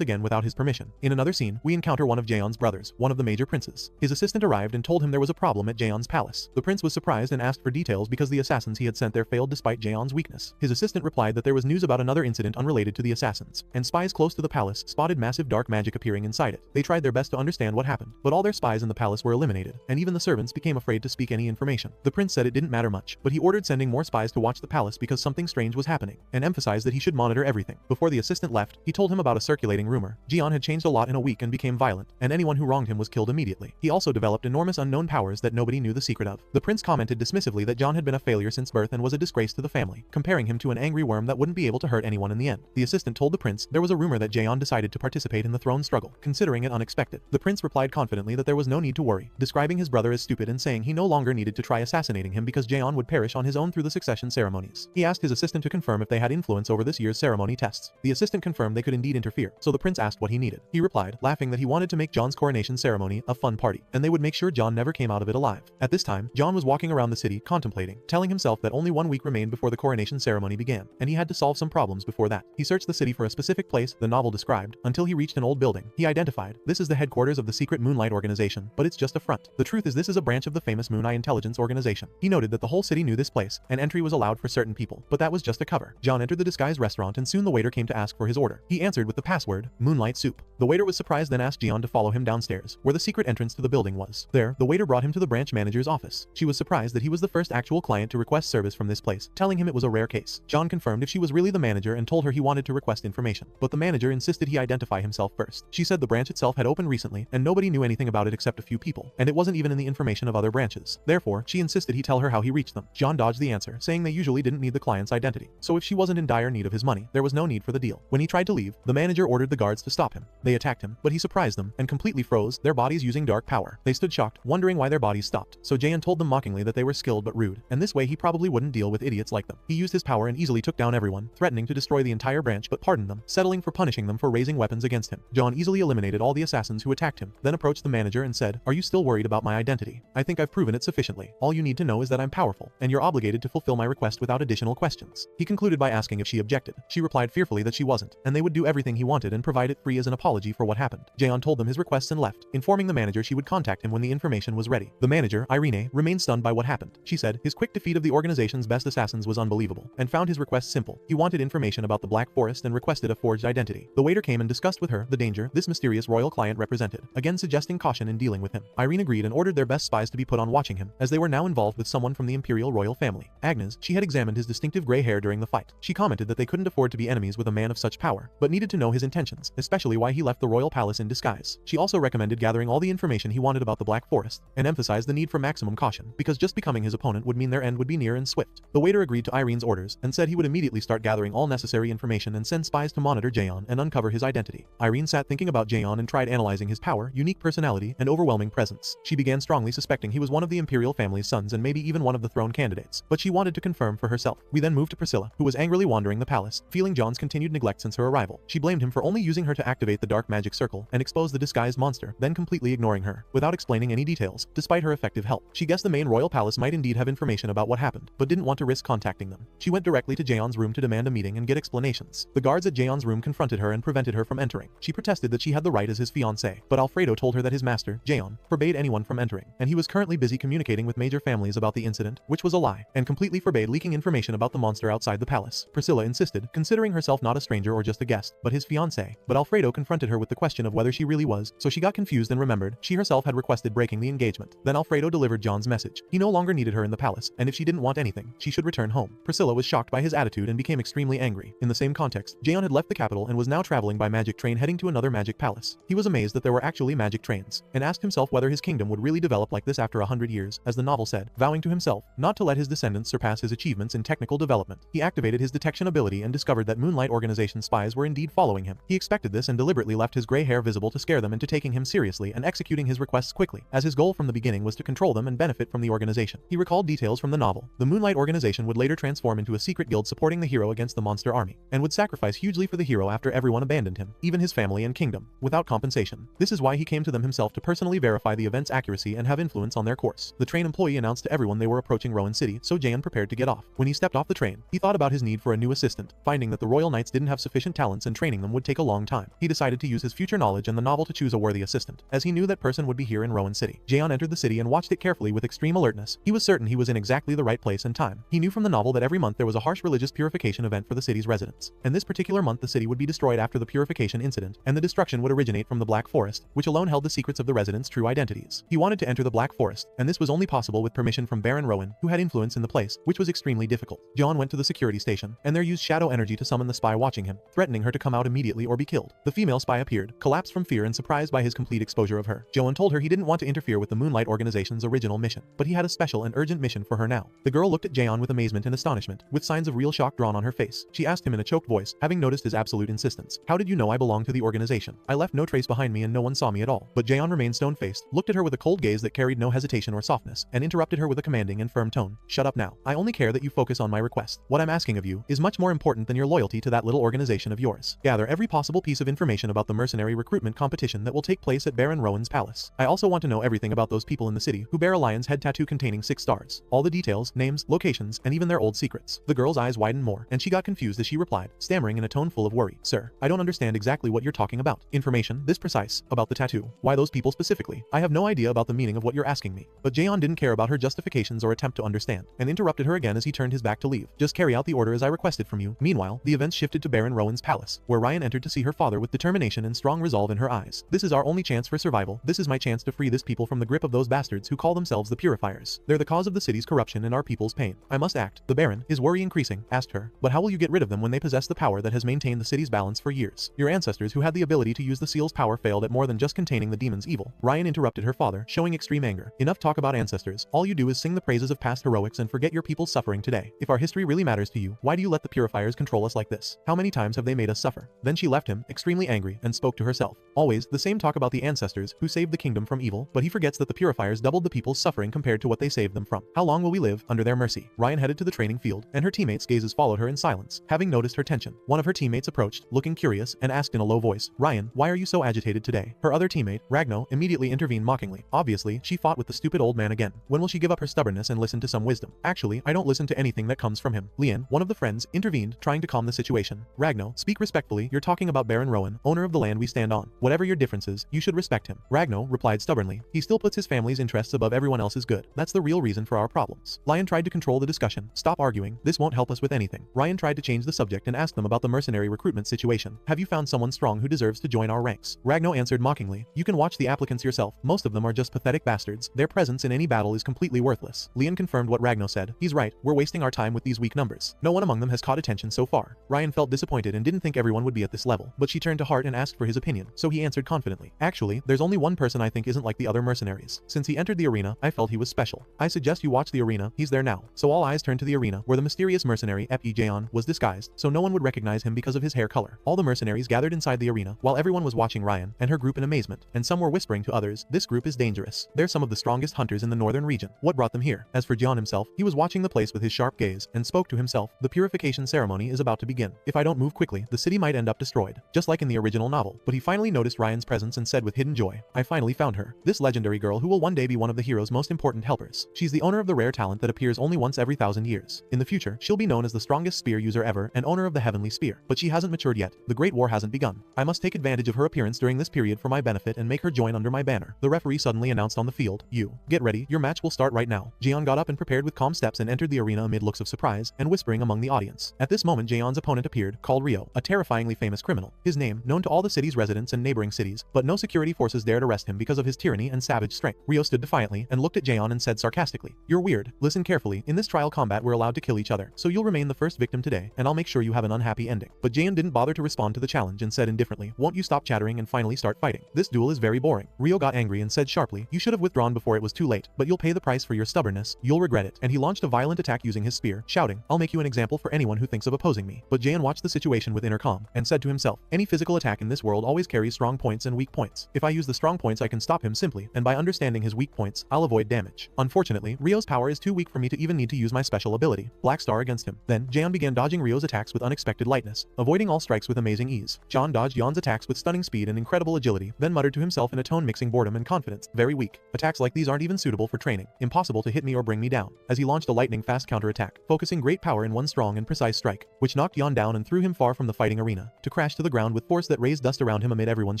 again without his permission. In another scene, we encounter one of Jaeon's brothers, one of the major princes. His assistant arrived and told him there was a problem at Jaeon's palace. The prince was surprised and asked for details because the assassins he had sent there failed despite Jaeon's weakness. His assistant replied that there was news about another incident unrelated to the assassins, and spies close to the palace spotted massive dark magic appearing inside it. They tried their best to understand what happened, but all their spies in the palace were eliminated, and even the servants became afraid to speak any information. The prince said it didn't matter much, but he ordered sending more spies to watch the palace because something strange was happening, and emphasized that he should monitor everything. Before the assistant left, he told him about a circulating rumor. Jaeon had changed a lot in a week and became violent, and anyone who wronged him was killed immediately. He also developed enormous unknown powers that nobody knew the secret of. The prince commented dismissively that Jaeon had been a failure since birth and was a disgrace to the family, comparing him to an angry worm that wouldn't be able to hurt anyone in the end. The assistant told the prince there was a rumor that Jaeon decided to participate in the throne struggle, considering it unexpected. The prince replied confidently that there was no need to worry, describing his brother as stupid and saying he no longer needed to try assassinating him because Jaeon would perish on his own through the succession ceremonies. He asked his assistant to confirm if they had influence over this year's ceremony tests. The assistant confirmed they could indeed interfere, so the prince asked what he needed. He replied, laughing, that he wanted to make Jaeon's coronation ceremony a fun party, and they would make sure Jaeon never came out of it alive. At this time, Jaeon was walking around the city, contemplating, telling himself that only 1 week remained before the coronation ceremony began, and he had to solve some problems before that. He searched the city for a specific place the novel described, until he reached an old building. He identified, this is the headquarters of the secret Moonlight organization, but it's just a front. The truth is this is a branch of the famous Moon Eye intelligence organization. He noted that the whole city knew this place, and entry was allowed for certain people, but that was just a cover. Jaeon entered the disguised restaurant and soon the waiter came to ask for his order. He answered with the password, Moonlight Soup. The waiter was surprised, then asked Jaeon to follow him downstairs, where the secret entrance to the building was. There, the waiter brought him to the branch manager's office. She was surprised that he was the first actual client to request service from this place, telling him it was a rare case. Jaeon confirmed if she was really the manager and told her he wanted to request information, but the manager insisted he identify himself first. She said the branch itself had opened recently, and nobody knew anything about it except a few people, and it wasn't even in the information of other branches. Therefore, she insisted he tell her how he reached them. Jaeon dodged the answer, saying they usually didn't need the client's identity, so if she wasn't in dire need of his money, there was no need for the deal. When he tried to leave, the manager ordered the guards to stop him. They attacked him, but he surprised them, and completely froze their bodies using dark power. They stood shocked, wondering why their bodies stopped, so Jaeon told them mockingly that they were skilled but rude, and this way he probably wouldn't deal with idiots like them. He used his power and easily took down everyone, threatening to destroy the entire branch but pardoned them, settling for punishing them for raising weapons against him. Jaeon easily eliminated all the assassins who attacked him, then approached the manager and said, "Are you still worried about my identity? I think I've proven it sufficiently. All you need to know is that I'm powerful, and you're obligated to fulfill my request without additional questions." He concluded by asking if she objected. She replied fearfully that she wasn't, and they would do everything he wanted and provide it free as an apology for what happened. Jaeon told them his requests and left, informing the manager she would contact him when the information was ready. The manager, Irene, remained stunned by what happened. She said his quick defeat of the organization's best assassins was unbelievable, and found his request simple. He wanted information about the Black Forest and requested a forged identity. The waiter came and discussed with her the danger this mysterious royal client represented, again suggesting caution in dealing with him. Irene agreed and ordered their best spies to be put on watching him, as they were now involved with someone from the imperial royal family. Agnes, she had examined his distinctive gray hair during the fight. She commented that they couldn't afford to be enemies with a man of such power, but needed to know his intentions, especially why he left the royal palace in disguise. She also recommended gathering all the information he wanted about the Black Forest, and emphasized the need for maximum caution, because just becoming his opponent would mean their end would be near and swift. The waiter agreed to Irene's orders, and said he would immediately start gathering all necessary information and send spies to monitor Jaeon and uncover his identity. Irene sat thinking about Jaeon and tried analyzing his power, unique personality, and overwhelming presence. She began strongly suspecting he was one of the imperial family's sons and maybe even one of the throne candidates, but she wanted to confirm for herself. We then moved to Priscilla, who was angrily wandering the palace, feeling Jaeon's continued neglect since her arrival. She blamed him for only using her to activate the dark magic circle and expose the disguised monster, then completely ignoring her, without explaining any details, despite her effective help. She guessed the main royal palace might indeed have information about what happened, but didn't want to risk contacting them. She went directly to Jaeon's room to demand a meeting and get explanations. The guards at Jaeon's room confronted her and prevented her from entering. She protested that she had the right as his fiancé, but Alfredo told her that his master, Jaeon, forbade anyone from entering, and he was currently busy communicating with major families about the incident, which was a lie, and completely forbade leaking information about the monster outside the palace. Priscilla insisted, considering herself not a stranger or just a guest, but his fiancé, but Alfredo confronted her with the question of whether she really was, so she got confused and remembered she herself had requested breaking the engagement. Then Alfredo delivered John's message. He no longer needed her in the palace, and if she didn't want anything, she should return home. Priscilla was shocked by his attitude and became extremely angry. In the same context, Jaeon had left the capital and was now traveling by magic train heading to another magic palace. He was amazed that there were actually magic trains, and asked himself whether his kingdom would really develop like this after 100 years, as the novel said, vowing to himself not to let his descendants surpass his achievements in technical development. He activated his detection ability and discovered that Moonlight Organization spies were indeed following him. He expected this and deliberately left his gray hair visible to scare them into taking him seriously and executing his requests quickly, as his goal from the beginning was to control them and benefit from the organization. He recalled details from the novel. The Moonlight organization would later transform into a secret guild supporting the hero against the monster army, and would sacrifice hugely for the hero after everyone abandoned him, even his family and kingdom, without compensation. This is why he came to them himself to personally verify the event's accuracy and have influence on their course. The train employee announced to everyone they were approaching Rowan City, so Jaeon prepared to get off. When he stepped off the train, he thought about his need for a new assistant, finding that the Royal Knights didn't have sufficient talents and training them would take a long time. He decided to use his future knowledge and the novel to choose a worthy assistant, as he knew that person would be here in Rowan City. Jaeon entered the city and watched it carefully with extreme alertness. He was certain he was in exactly the right place and time. He knew from the novel that every month there was a harsh religious purification event for the city's residents, and this particular month the city would be destroyed after the purification incident, and the destruction would originate from the Black Forest, which alone held the secrets of the residents' true identities. He wanted to enter the Black Forest, and this was only possible with permission from Baron Rowan, who had influence in the place, which was extremely difficult. Jaeon went to the security station, and there used shadow energy to summon the spy watching him, threatening her to come out immediately or be killed. The female spy appeared, collapsed from fear and surprised by his complete exposure of her. Jaeon told her he didn't want to interfere with the Moonlight organization's original mission, but he had a special and urgent mission for her now. The girl looked at Jaeon with amazement and astonishment, with signs of real shock drawn on her face. She asked him in a choked voice, having noticed his absolute insistence, "How did you know I belong to the organization? I left no trace behind me and no one saw me at all." But Jaeon remained stone-faced, looked at her with a cold gaze that carried no hesitation or softness, and interrupted her with a commanding and firm tone. "Shut up now. I only care that you focus on my request. What I'm asking of you is much more important than your loyalty to that little organization of yours. Gather every possible piece of information about the mercenary recruitment competition that will take place at Baron Rowan's palace. I also want to know everything about those people in the city who bear a lion's head tattoo containing 6 stars. All the details, names, locations, and even their old secrets." The girl's eyes widened more, and she got confused as she replied, stammering in a tone full of worry, "Sir, I don't understand exactly what you're talking about. Information this precise about the tattoo. Why those people specifically? I have no idea about the meaning of what you're asking me." But Jaeon didn't care about her justifications or attempt to understand, and interrupted her again as he turned his back to leave. "Just carry out the order as I requested from you." Meanwhile, the events shifted to Baron Rowan's palace, where Ryan entered to see her father with determination and strong resolve in her eyes. "This is our only chance for survival. This is my chance to free this people from the grip of those bastards who call themselves the Purifiers. They're the cause of the city's corruption and our people's pain. I must act." The Baron, his worry increasing, asked her, "But how will you get rid of them when they possess the power that has maintained the city's balance for years? Your ancestors who had the ability to use the seal's power failed at more than just containing the demon's evil." Ryan interrupted her father, showing extreme anger. "Enough talk about ancestors. All you do is sing the praises of past heroics and forget your people's suffering today. If our history really matters to you, why do you let the Purifiers control us like this? How many times have they made us suffer?" Then she left him, extremely angry, and spoke to herself. Always the same talk about the ancestors who saved the kingdom from evil, but he forgets that the Purifiers doubled the people's suffering compared to what they saved them from. How long will we live under their mercy? Ryan headed to the training field, and her teammates' gazes followed her in silence, having noticed her tension. One of her teammates approached, looking curious, and asked in a low voice, "Ryan, why are you so agitated today?" Her other teammate, Ragno, immediately intervened mockingly. Obviously, she fought with the stupid old man again. When will she give up her stubbornness and listen to some wisdom? "Actually, I don't listen to anything that comes from him." Lian, one of the friends, intervened, trying to calm the situation. "Ragno, speak respectfully. You're talking about Baron Rowan, owner of the land we stand on. Whatever your differences, you should respect him." Ragno replied stubbornly, "He still puts his family's interests above everyone else's good. That's the real reason for our problems." Lion tried to control the discussion. "Stop arguing. This won't help us with anything." Ryan tried to change the subject and ask them about the mercenary recruitment situation. "Have you found someone strong who deserves to join our ranks?" Ragno answered mockingly, "You can watch the applicants yourself. Most of them are just pathetic bastards. Their presence in any battle is completely worthless." Lian confirmed what Ragno said. "He's right. We're wasting our time with these weak numbers. No one among them has caught attention so far." Ryan felt disappointed and didn't think everyone would be at this level, but she turned to Hart and asked for his opinion, so he answered confidently, "Actually, there's only one person I think isn't like the other mercenaries. Since he entered the arena, I felt he was special. I suggest you watch the arena. He's there now." So all eyes turned to the arena, where the mysterious mercenary Epi Jaeon was disguised, so no one would recognize him because of his hair color. All the mercenaries gathered inside the arena, while everyone was watching Ryan and her group in amazement, and some were whispering to others, "This group is dangerous. They're some of the strongest hunters in the northern region. What brought them here?" As for Jaeon himself, he was watching the place with his sharp gaze, and spoke to himself, "The purification ceremony is about to begin. If I don't move quickly, the city might end up destroyed, just like in the original novel." But he finally noticed Ryan's presence and said with hidden joy, "I finally found her. This legendary girl who will one day be one of the hero's most important helpers. She's the owner of the rare talent that appears only once every 1,000 years. In the future, she'll be known as the strongest spear user ever and owner of the heavenly spear. But she hasn't matured yet. The Great War hasn't begun. I must take advantage of her appearance during this period for my benefit and make her join under my banner." The referee suddenly announced on the field, "You. Get ready. Your match will start right now." Jaeon got up and prepared with calm steps and entered the arena amid looks of surprise and whispering among the audience. At this moment, Jaeon's opponent appeared, called Rio, a terrifyingly famous criminal. His name, known to all the city's residents and neighboring cities, but no security forces dared arrest him because of his tyranny and savage strength. Rio stood defiantly and looked at Jaeon and said sarcastically, "You're weird. Listen carefully. In this trial combat we're allowed to kill each other, so you'll remain the first victim today, and I'll make sure you have an unhappy ending." But Jaeon didn't bother to respond to the challenge and said indifferently, "Won't you stop chattering and finally start fighting? This duel is very boring." Rio got angry and said sharply, "You should have withdrawn before it was too late, but you'll pay the price for your stubbornness. You'll regret it." And he launched a violent attack using his spear, shouting, "I'll make you an example for anyone who thinks of opposing me." But Jaeon watched the situation with inner calm and said to himself, "Any physical attack in this world always carries strong points and weak points. If I use the strong points I can stop him simply, and by understanding his weak points, I'll avoid damage. Unfortunately, Rio's power is too weak for me to even need to use my special ability, Black Star, against him. Then, Jaeon began dodging Rio's attacks with unexpected lightness, avoiding all strikes with amazing ease. Jaeon dodged Yeon's attacks with stunning speed and incredible agility, then muttered to himself in a tone mixing boredom and confidence. Very weak. Attacks like these aren't even suitable for training. Impossible to hit me or bring me down. As he launched a lightning-fast counterattack, focusing great power in one strong and precise strike, which knocked Yeon down and threw him far from the fighting arena, to crash to the ground with force that raised dust around him amid everyone's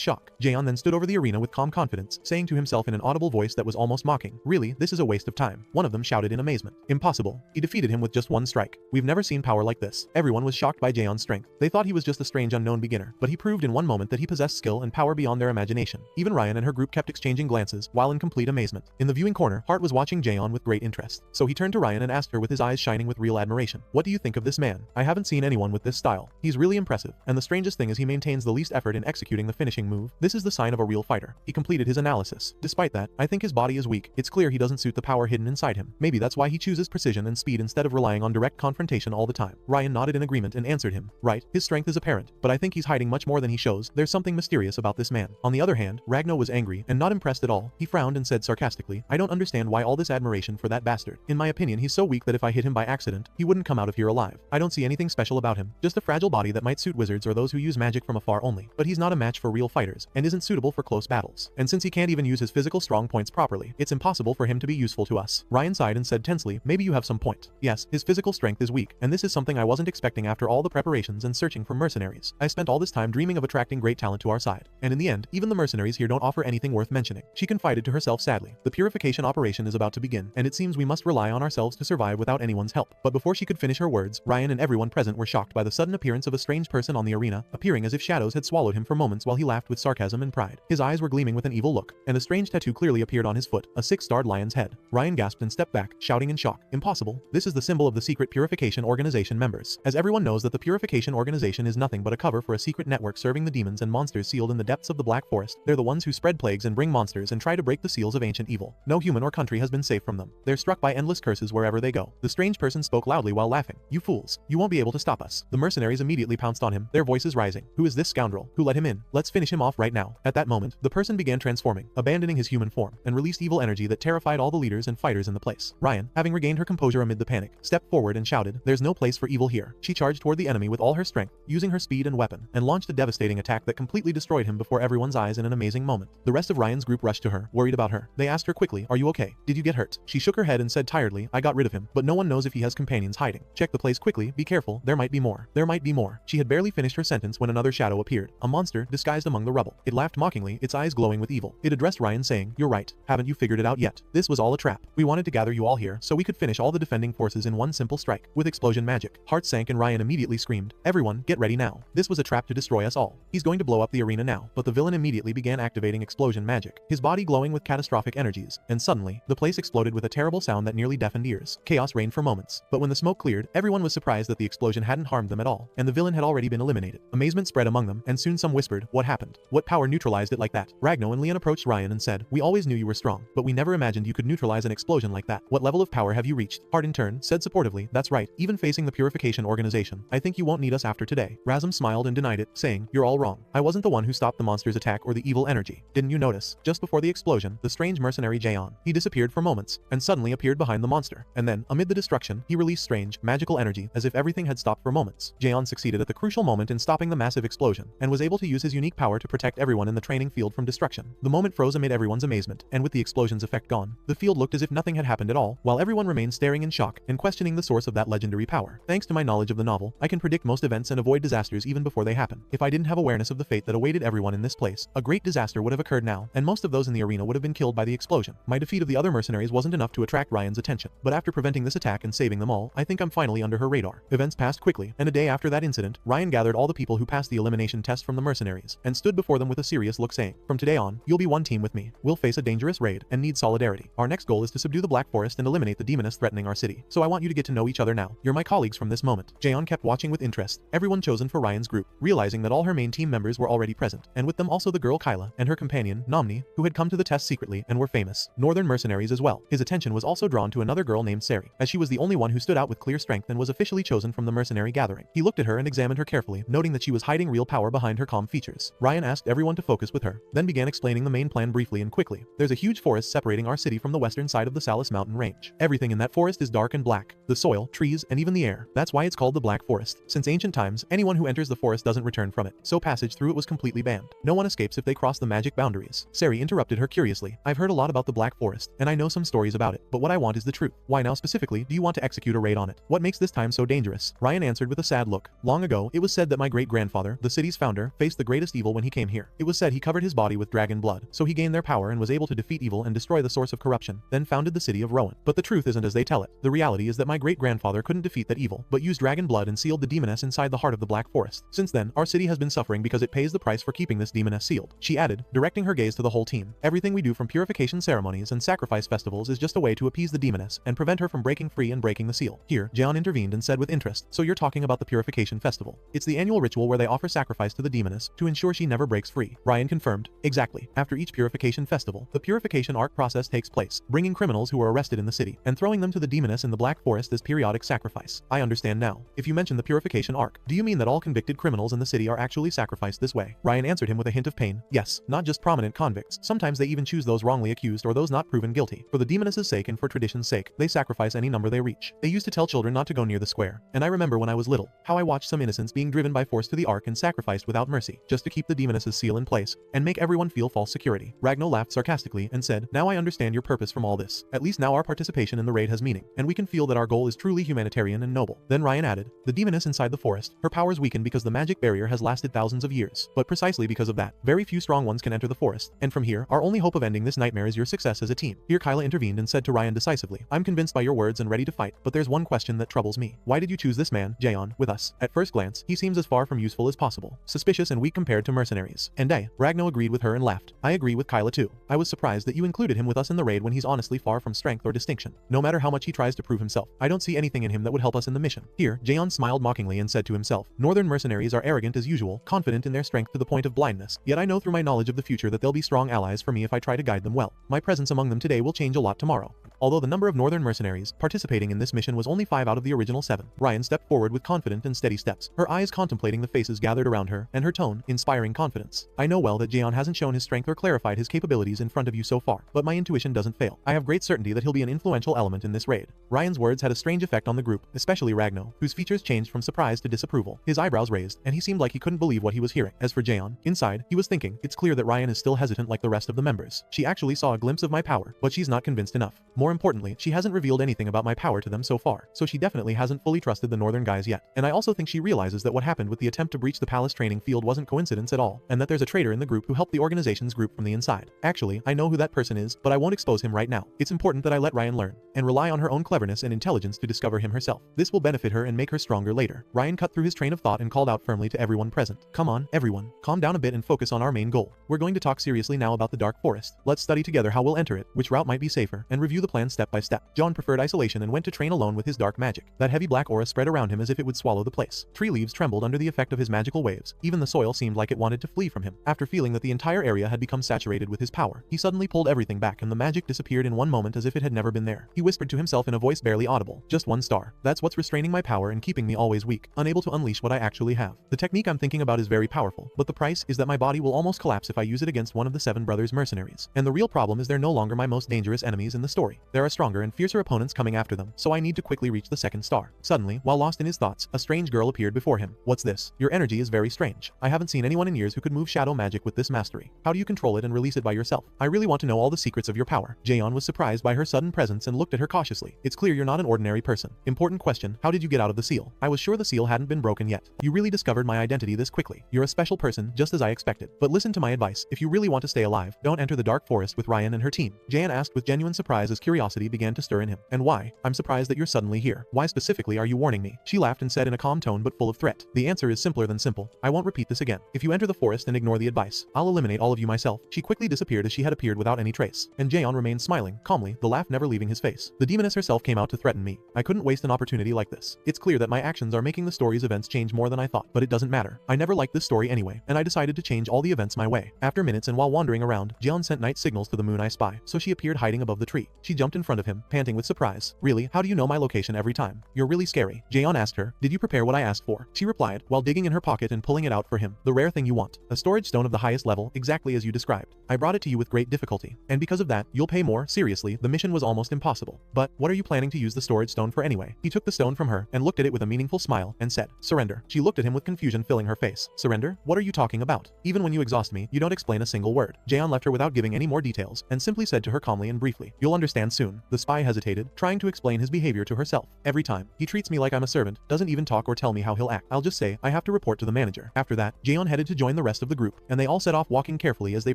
shock. Jaeon then stood over the arena with calm confidence, saying to himself in an audible voice that was almost mocking, "Really, this is a waste of time." One of them shouted in amazement. "Impossible. He defeated him with just one strike. We've never seen power like this." Everyone was shocked by Jaeon's strength. They thought he was just a strange unknown beginner, but he proved in one moment that he possessed skill and power beyond their imagination. Even Ryan and her group kept exchanging glances, while in complete amazement. In the viewing corner, Hart was watching Jaeon with great interest, so he turned to Ryan and asked her with his eyes shining with real admiration, "What do you think of this man? I haven't seen anyone with this style. He's really impressive, and the strangest thing is he maintains the least effort in executing the finishing move. This is the sign of a real fighter." He completed his analysis. "Despite that, I think his body is weak. It's clear he doesn't suit the power hidden inside him. Maybe that's why he chooses precision and speed instead of relying on direct confrontation all the time." Ryan nodded in agreement and answered him, "Right, his strength is apparent, but I think he's hiding much more than he shows. There's something mysterious about this man." On the other hand, Ragno was angry and not impressed at all. He frowned and said sarcastically, "I don't understand why all this admiration for that bastard. In my opinion, he's so weak that if I hit him by accident, he wouldn't come out of here alive. I don't see anything special about him, just a fragile body that might suit wizards or those who use magic from afar only. But he's not a match for real fighters, and isn't suitable for close battles. And since he can't even use his physical strong points properly, it's impossible for him to be useful to us." Ryan sighed and said tensely, "Maybe you have some point. Yes, his physical strength is weak, and this is something I wasn't expecting after all the preparations and searching for mercenaries. I spent all this time dreaming of attracting great talent to our side, and in the end, even the mercenaries here don't offer anything worth mentioning." She confided to herself sadly, "The purification operation is about to begin, and it seems we must rely on ourselves to survive without anyone's help." But before she could finish her words, Ryan and everyone present were shocked by the sudden appearance of a strange person on the arena, appearing as if shadows had swallowed him for moments while he laughed with sarcasm and pride. His eyes were gleaming with an evil look, and a strange tattoo clearly appeared on his foot, a six-starred lion's head. Ryan gasped and stepped back, shouting in shock, "Impossible. This is the symbol of the secret purification organization members." As everyone knows that the purification organization is nothing but a cover for a secret network serving the demons and monsters sealed in the depths of the Black Forest. They're the ones who spread plagues and bring monsters and try to break the seals of ancient evil. No human or country has been safe from them. They're struck by endless curses wherever they go. The strange person spoke loudly while laughing. "You fools. You won't be able to stop us." The mercenaries immediately pounced on him, their voices rising. "Who is this scoundrel? Who let him in? Let's finish him off right now." At that moment, the person began transforming, abandoning his human form, and released evil energy that terrified all the leaders and fighters in the place. Ryan, having regained her composure amid the panic, stepped forward and shouted, "There's no place for evil here." She charged toward the enemy with all her strength, using her speed and weapon, and launched a devastating attack that completely destroyed him before everyone's eyes in an amazing moment. The rest of Ryan's group rushed to her, worried about her. They asked her quickly, "Are you okay? Did you get hurt?" She shook her head and said tiredly, "I got rid of him, but no one knows if he has companions hiding. Check the place quickly, be careful, there might be more. There might be more." She had barely finished her sentence when another shadow appeared, a monster disguised among the rubble. It laughed mockingly, its eyes glowing with evil. It addressed Ryan saying, "You're right. Haven't you figured it out yet? This was all a trap. We wanted to gather you all here so we could finish all the defending forces in one simple strike, with explosion magic." Heart sank and Ryan immediately screamed, "Everyone, get ready now. This was a trap to destroy us all. He's going to blow up the arena now." But the villain immediately began activating explosion magic, his body glowing with catastrophic energies, and suddenly, the place exploded with a terrible sound that nearly deafened ears. Chaos reigned for moments, but when the smoke cleared, everyone was surprised that the explosion hadn't harmed them at all, and the villain had already been eliminated. Amazement spread among them, and soon some whispered, "What happened? What power neutralized it like that?" Ragno and Leon approached Ryan and said, "We always knew you were strong, but we never imagined you could neutralize an explosion like that. What level of power have you reached?" Hart in turn said supportively, "That's right, even facing the purification organization, I think you won't need us after today." Razum smiled and denied it, saying, "You're all wrong. I wasn't the one who stopped the monster's attack or the evil energy. Didn't you notice? Just before the explosion, the strange mercenary Jaeon. He disappeared for moments, and suddenly appeared behind the monster. And then, amid the destruction, he released strange, magical energy, as if everything had stopped for moments. Jaeon succeeded at the crucial moment in stopping the massive explosion, and was able to use his unique power to protect everyone in the training field from destruction. The moment froze amid everyone's amazement, and with the explosion's effect gone, the field looked as if nothing had happened at all, while everyone remained staring in shock and questioning the source of that legendary power. Thanks to my knowledge of the novel, I can predict most events and avoid disasters even before they happen. If I didn't have awareness of the fate that awaited everyone in this place, a great disaster would have occurred now, and most of those in the arena would have been killed by the explosion. My defeat of the other mercenaries wasn't enough to attract Ryan's attention, but after preventing this attack and saving them all, I think I'm finally under her radar." Events passed quickly, and a day after that incident, Ryan gathered all the people who passed the elimination test from the mercenaries, and stood before them with a serious look saying, "From today on, you'll be one team with me. We'll face a dangerous raid, and need solidarity. Our next goal is to subdue the Black Forest and eliminate the demoness threatening our city. So I want you to get to know each other now. You're my colleagues from this moment." Jaeon kept watching with interest, everyone chosen for Ryan's group, realizing that all her main team members were already present, and with them also the girl Kyla, and her companion, Namni, who had come to the test secretly and were famous northern mercenaries as well. His attention was also drawn to another girl named Sari, as she was the only one who stood out with clear strength and was officially chosen from the mercenary gathering. He looked at her and examined her carefully, noting that she was hiding real power behind her calm features. Ryan asked everyone to focus with her, then began explaining the main plan briefly and quickly. There's a huge forest separating our city from the western side of the Salus mountain range. Everything in that forest is dark and black. The soil, trees, and even the air. That's why it's called the Black Forest. Since ancient times, anyone who enters the forest doesn't return from it, so passage through it was completely banned. No one escapes if they cross the magic boundaries. Sari interrupted her curiously. I've heard a lot about the Black Forest, and I know some stories about it, but what I want is the truth. Why now specifically do you want to execute a raid on it? What makes this time so dangerous? Ryan answered with a sad look. Long ago, it was said that my great-grandfather, the city's founder, faced the greatest evil when he came here. It was said he covered his body with dragon blood, so he gained their power and was able to defeat evil and destroy the source of corruption, then founded the city of Rowan. But the truth isn't as they tell it. The reality is that my great-grandfather couldn't defeat that evil, but used dragon blood and sealed the demoness inside the heart of the Black Forest. Since then, our city has been suffering because it pays the price for keeping this demoness sealed. She added, directing her gaze to the whole team. Everything we do from purification ceremonies and sacrifice festivals is just a way to appease the demoness and prevent her from breaking free and breaking the seal. Here, Jeon intervened and said with interest, so you're talking about the purification festival. It's the annual ritual where they offer sacrifice to the demoness to ensure she never breaks free. Ryan confirmed, exactly. After each purification festival, the purification arc process takes place, bringing criminals who are arrested in the city and throwing them to the demoness in the Black Forest as periodic sacrifice. I understand now. If you mention the purification arc, do you mean that all convicted criminals in the city are actually sacrificed this way? Ryan answered him with a hint of pain. Yes, not just prominent convicts. Sometimes they even choose those wrongly accused or those not proven guilty. For the demoness's sake and for tradition's sake, they sacrifice any number they reach. They used to tell children not to go near the square, and I remember when I was little, how I watched some innocents being driven by force to the ark and sacrificed without mercy, just to keep the demoness's seal in place, and make everyone feel false security. Ragno laughed sarcastically and said, now I understand your purpose from all this. At least now our participation in the raid has meaning, and we can feel that our goal is truly humanitarian and noble. Then Ryan added, the demoness inside the forest, her powers weaken because the magic barrier has lasted thousands of years, but precisely because of that, very few strong ones can enter the forest, and from here, our only hope of ending this nightmare is your success as a team. Here Kyla intervened and said to Ryan decisively, I'm convinced by your words and ready to fight, but there's one question that troubles me. Why did you choose this man, Jaeon, with us? At first glance, he seems as far from useful as possible, suspicious and weak compared to mercenaries. And Ragno agreed with her and laughed. I agree with Kyla too. I was surprised that you included him with us in the raid when he's honestly far from strength or distinction. No matter how much he tries to prove himself, I don't see anything in him that would help us in the mission. Here, Jaeon smiled mockingly and said to himself, Northern mercenaries are arrogant as usual, confident in their strength to the point of blindness, yet I know through my knowledge of the future that they'll be strong allies for me if I try to guide them well. My presence among them today will change a lot tomorrow. Although the number of Northern mercenaries participating in this mission was only 5 out of the original 7, Ryan stepped forward with confident and steady steps, her eyes contemplating the faces gathered around her, and her tone inspiring confidence. I know well that Jaeon hasn't shown his strength or clarified his capabilities in front of you so far, but my intuition doesn't fail. I have great certainty that he'll be an influential element in this raid. Ryan's words had a strange effect on the group, especially Ragno, whose features changed from surprise to disapproval. His eyebrows raised, and he seemed like he couldn't believe what he was hearing. As for Jaeon, inside, he was thinking, it's clear that Ryan is still hesitant like the rest of the members. She actually saw a glimpse of my power, but she's not convinced enough. More importantly, she hasn't revealed anything about my power to them so far, so she definitely hasn't fully trusted the Northern guys yet. And I also think she realizes that what happened with the attempt to breach the palace training field wasn't coincidence at all, and that there's a traitor in the group who helped the organization's group from the inside. Actually, I know who that person is, but I won't expose him right now. It's important that I let Ryan learn, and rely on her own cleverness and intelligence to discover him herself. This will benefit her and make her stronger later. Ryan cut through his train of thought and called out firmly to everyone present. Come on, everyone, calm down a bit and focus on our main goal. We're going to talk seriously now about the Dark Forest. Let's study together how we'll enter it, which route might be safer, and review the plan step by step. John preferred isolation and went to train alone with his dark magic. That heavy black aura spread around him as if it would swallow the place. Tree leaves trembled under the effect of his magical waves. Even the soil seemed like it wanted to flee from him. After feeling that the entire area had become saturated with his power, he suddenly pulled everything back and the magic disappeared in one moment as if it had never been there. He whispered to himself in a voice barely audible, just 1 star. That's what's restraining my power and keeping me always weak, unable to unleash what I actually have. The technique I'm thinking about is very powerful, but the price is that my body will almost collapse if I use it against one of the 7 brothers mercenaries. And the real problem is they're no longer my most dangerous enemies in the story. There are stronger and fiercer opponents coming after them, so I need to quickly reach the 2nd star. Suddenly, while lost in his thoughts, a strange girl appeared before him. What's this? Your energy is very strange. I haven't seen anyone in years who could move shadow magic with this mastery. How do you control it and release it by yourself? I really want to know all the secrets of your power. Jaeon was surprised by her sudden presence and looked at her cautiously. It's clear you're not an ordinary person. Important question, how did you get out of the seal? I was sure the seal hadn't been broken yet. You really discovered my identity this quickly. You're a special person, just as I expected. But listen to my advice. If you really want to stay alive, don't enter the Dark Forest with Ryan and her team. Jaeon asked with genuine surprise as curiosity began to stir in him. And why? I'm surprised that you're suddenly here. Why specifically are you warning me? She laughed and said in a calm tone but full of threat. The answer is simpler than simple. I won't repeat this again. If you enter the forest and ignore the advice, I'll eliminate all of you myself. She quickly disappeared as she had appeared without any trace. And Jaeon remained smiling, calmly, the laugh never leaving his face. The demoness herself came out to threaten me. I couldn't waste an opportunity like this. It's clear that my actions are making the story's events change more than I thought, but it doesn't matter. I never liked this story anyway, and I decided to change all the events my way. After minutes and while wandering around, Jaeon sent night signals to the moon I spy, so she appeared hiding above the tree. She jumped in front of him, panting with surprise. Really? How do you know my location every time? You're really scary. Jaeon asked her. Did you prepare what I asked for? She replied, while digging in her pocket and pulling it out for him. The rare thing you want. A storage stone of the highest level, exactly as you described. I brought it to you with great difficulty. And because of that, you'll pay more. Seriously, the mission was almost impossible. But, what are you planning to use the storage stone for anyway? He took the stone from her, and looked at it with a meaningful smile, and said, surrender. She looked at him with confusion filling her face. Surrender? What are you talking about? Even when you exhaust me, you don't explain a single word. Jaeon left her without giving any more details, and simply said to her calmly and briefly, you'll understand soon. The spy hesitated, trying to explain his behavior to herself. Every time, he treats me like I'm a servant, doesn't even talk or tell me how he'll act. I'll just say, I have to report to the manager. After that, Jaeon headed to join the rest of the group, and they all set off walking carefully as they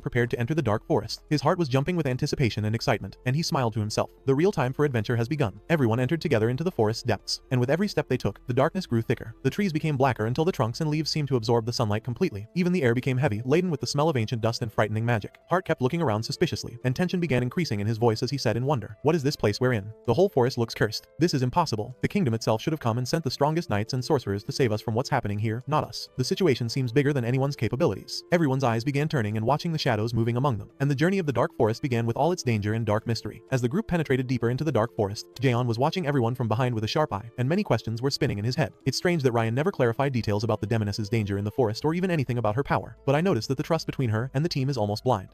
prepared to enter the dark forest. His heart was jumping with anticipation and excitement, and he smiled to himself. The real time for adventure has begun. Everyone entered together into the forest's depths, and with every step they took, the darkness grew thicker. The trees became blacker until the trunks and leaves seemed to absorb the sunlight completely. Even the air became heavy, laden with the smell of ancient dust and frightening magic. Hart kept looking around suspiciously, and tension began increasing in his voice as he said in wonder, what is this place we're in? The whole forest looks cursed. This is impossible. The kingdom itself should have come and sent the strongest knights and sorcerers to save us from what's happening here, not us. The situation seems bigger than anyone's capabilities. Everyone's eyes began turning and watching the shadows moving among them, and the journey of the dark forest began with all its danger and dark mystery. As the group penetrated deeper into the dark forest, Jaeon was watching everyone from behind with a sharp eye, and many questions were spinning in his head. It's strange that Ryan never clarified details about the demoness's danger in the forest or even anything about her power, but I noticed that the trust between her and the team is almost blind.